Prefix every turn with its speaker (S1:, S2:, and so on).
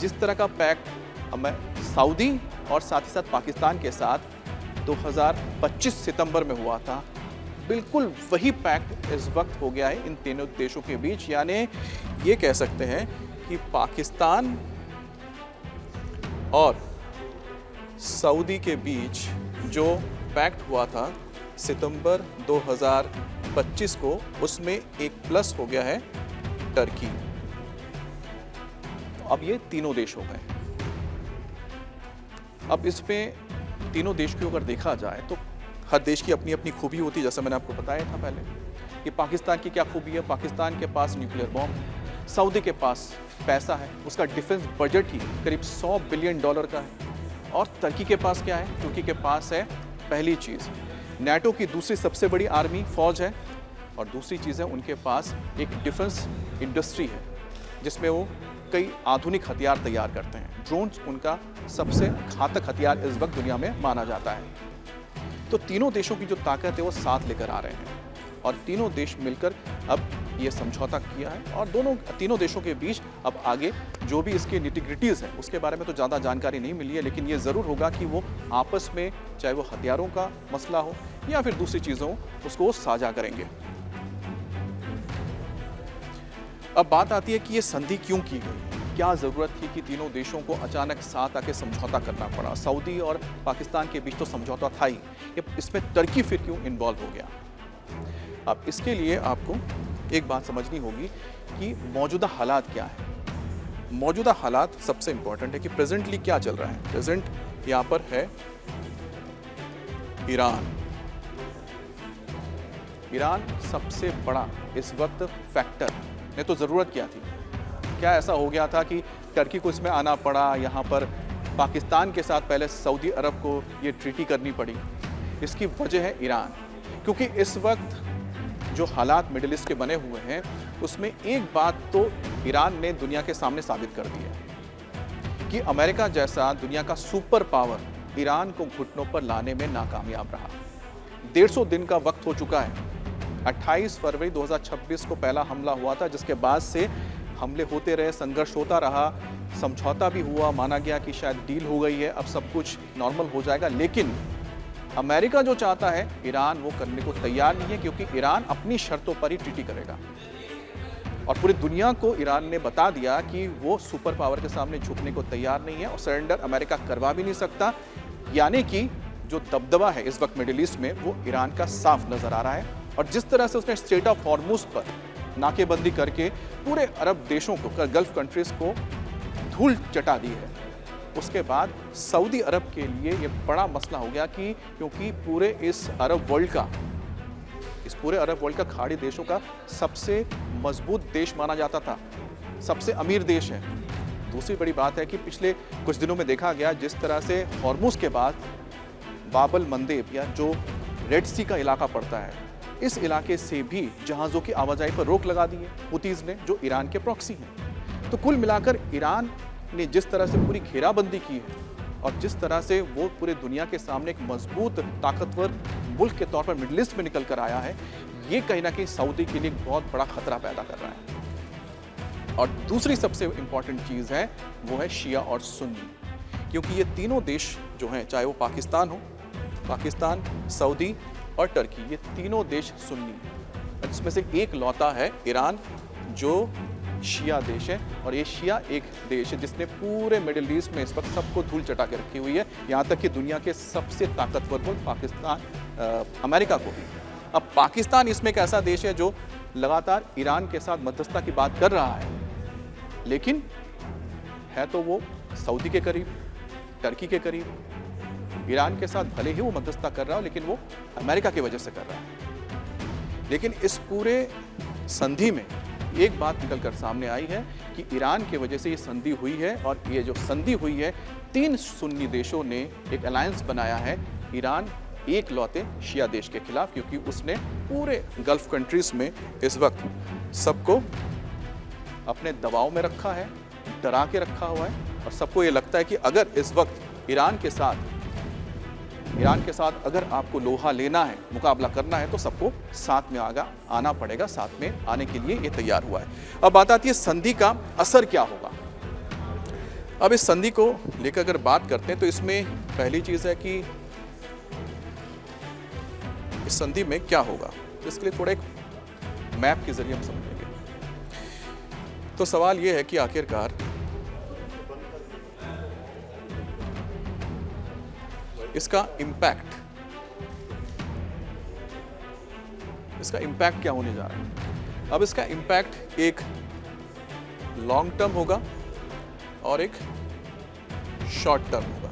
S1: जिस तरह का पैक्ट सऊदी और साथ ही साथ पाकिस्तान के साथ 2025 सितंबर में हुआ था, बिल्कुल वही पैक्ट इस वक्त हो गया है इन तीनों देशों के बीच। यानी ये कह सकते हैं कि पाकिस्तान और सऊदी के बीच जो पैक्ट हुआ था सितंबर 2025 को, उसमें एक प्लस हो गया है टर्की। अब ये तीनों देश हो गए। अब इसमें तीनों देश को अगर देखा जाए तो हर देश की अपनी अपनी खूबी होती है, जैसे मैंने आपको बताया था पहले कि पाकिस्तान की क्या खूबी है। पाकिस्तान के पास न्यूक्लियर बॉम्ब, सऊदी के पास पैसा है, उसका डिफेंस बजट ही करीब $100 बिलियन का है। और तुर्की के पास क्या है? तुर्की के पास है पहली चीज़ नाटो की दूसरी सबसे बड़ी आर्मी फौज है, और दूसरी चीज़ है उनके पास एक डिफेंस इंडस्ट्री है जिसमें वो कई आधुनिक हथियार तैयार करते हैं। ड्रोन्स उनका सबसे घातक हथियार इस वक्त दुनिया में माना जाता है। तो तीनों देशों की जो ताकत है वो साथ लेकर आ रहे हैं, और तीनों देश मिलकर अब ये समझौता किया है। और तीनों देशों के बीच अब आगे जो भी इसके निटिग्रिटीज़ हैं उसके बारे में तो ज़्यादा जानकारी नहीं मिली है, लेकिन ये ज़रूर होगा कि वो आपस में, चाहे वो हथियारों का मसला हो या फिर दूसरी चीज़ों, उसको वो साझा करेंगे। अब बात आती है कि ये संधि क्यों की गई, क्या ज़रूरत थी कि तीनों देशों को अचानक साथ आके समझौता करना पड़ा। सऊदी और पाकिस्तान के बीच तो समझौता था ही, इसमें तुर्की फिर क्यों इन्वॉल्व हो गया। अब इसके लिए आपको एक बात समझनी होगी कि मौजूदा हालात क्या है। मौजूदा हालात सबसे इंपॉर्टेंट है कि प्रेजेंटली क्या चल रहा है। प्रेजेंट यहाँ पर है ईरान। ईरान सबसे बड़ा इस वक्त फैक्टर ने तो ज़रूरत क्या थी। क्या ऐसा हो गया था कि तुर्की को इसमें आना पड़ा, यहाँ पर पाकिस्तान के साथ पहले सऊदी अरब को ये ट्रीटी करनी पड़ी। इसकी वजह है ईरान, क्योंकि इस वक्त जो हालात मिडिल ईस्ट के बने हुए हैं उसमें एक बात तो ईरान ने दुनिया के सामने साबित कर दी है कि अमेरिका जैसा दुनिया का सुपर पावर ईरान को घुटनों पर लाने में नाकामयाब रहा। 150 दिन का वक्त हो चुका है। 28 फरवरी 2026 को पहला हमला हुआ था, जिसके बाद से हमले होते रहे, संघर्ष होता रहा, समझौता भी हुआ, माना गया कि शायद डील हो गई है, अब सब कुछ नॉर्मल हो जाएगा। लेकिन अमेरिका जो चाहता है ईरान वो करने को तैयार नहीं है, क्योंकि ईरान अपनी शर्तों पर ही ट्रीटी करेगा। और पूरी दुनिया को ईरान ने बता दिया कि वो सुपर पावर के सामने झुकने को तैयार नहीं है, और सरेंडर अमेरिका करवा भी नहीं सकता। यानी कि जो दबदबा है इस वक्त मिडिल ईस्ट में वो ईरान का साफ नजर आ रहा है। और जिस तरह से उसने स्ट्रेट ऑफ हॉर्मुज पर नाकेबंदी करके पूरे अरब देशों को, गल्फ कंट्रीज को धूल चटा दी है, उसके बाद सऊदी अरब के लिए ये बड़ा मसला हो गया कि क्योंकि पूरे इस अरब वर्ल्ड का खाड़ी देशों का सबसे मजबूत देश माना जाता था, सबसे अमीर देश है। दूसरी बड़ी बात है कि पिछले कुछ दिनों में देखा गया जिस तरह से हॉर्मुज के बाद बाबल मंदेब या जो रेड सी का इलाका पड़ता है, इस इलाके से भी जहाज़ों की आवाजाही पर रोक लगा दी है हुतीज़ ने, जो ईरान के प्रॉक्सी हैं। तो कुल मिलाकर ईरान ने जिस तरह से पूरी घेराबंदी की है और जिस तरह से वो पूरे दुनिया के सामने एक मजबूत ताकतवर मुल्क के तौर पर मिडिल ईस्ट में निकल कर आया है, ये कहीं ना कहीं सऊदी के लिए बहुत बड़ा खतरा पैदा कर रहा है। और दूसरी सबसे इंपॉर्टेंट चीज़ है वो है शिया और सुन्नी, क्योंकि ये तीनों देश जो हैं, चाहे वो पाकिस्तान, सऊदी और तुर्की, ये तीनों देश सुन्नी हैं। इसमें से एक लौता है ईरान जो शिया देश है, और ये शिया एक देश है जिसने पूरे मिडिल ईस्ट में इस वक्त सबको धूल चटा के रखी हुई है, यहाँ तक कि दुनिया के सबसे ताकतवर मुल्क अमेरिका को भी। अब पाकिस्तान इसमें एक ऐसा देश है जो लगातार ईरान के साथ मध्यस्थता की बात कर रहा है, लेकिन है तो वो सऊदी के करीब, तुर्की के करीब। ईरान के साथ भले ही वो मध्यस्थता कर रहा हो, लेकिन वो अमेरिका की वजह से कर रहा है। लेकिन इस पूरे संधि में एक बात निकलकर सामने आई है कि ईरान की वजह से ये संधि हुई है, और ये जो संधि हुई है 3 सुन्नी देशों ने एक अलायंस बनाया है ईरान एक लौते शिया देश के खिलाफ, क्योंकि उसने पूरे गल्फ कंट्रीज में इस वक्त सबको अपने दबाव में रखा है, डरा के रखा हुआ है, और सबको ये लगता है कि अगर इस वक्त ईरान के साथ अगर आपको लोहा लेना है, मुकाबला करना है, तो सबको साथ में आना पड़ेगा, साथ में आने के लिए ये तैयार हुआ है। अब बात आती है संधि का असर क्या होगा। अब इस संधि को लेकर अगर बात करते हैं तो इसमें पहली चीज़ है कि इस संधि में क्या होगा, तो इसके लिए थोड़ा एक मैप के जरिए हम समझेंगे। तो सवाल यह है कि आखिरकार इसका इम्पैक्ट क्या होने जा रहा है। अब इसका इम्पैक्ट एक लॉन्ग टर्म होगा और एक शॉर्ट टर्म होगा।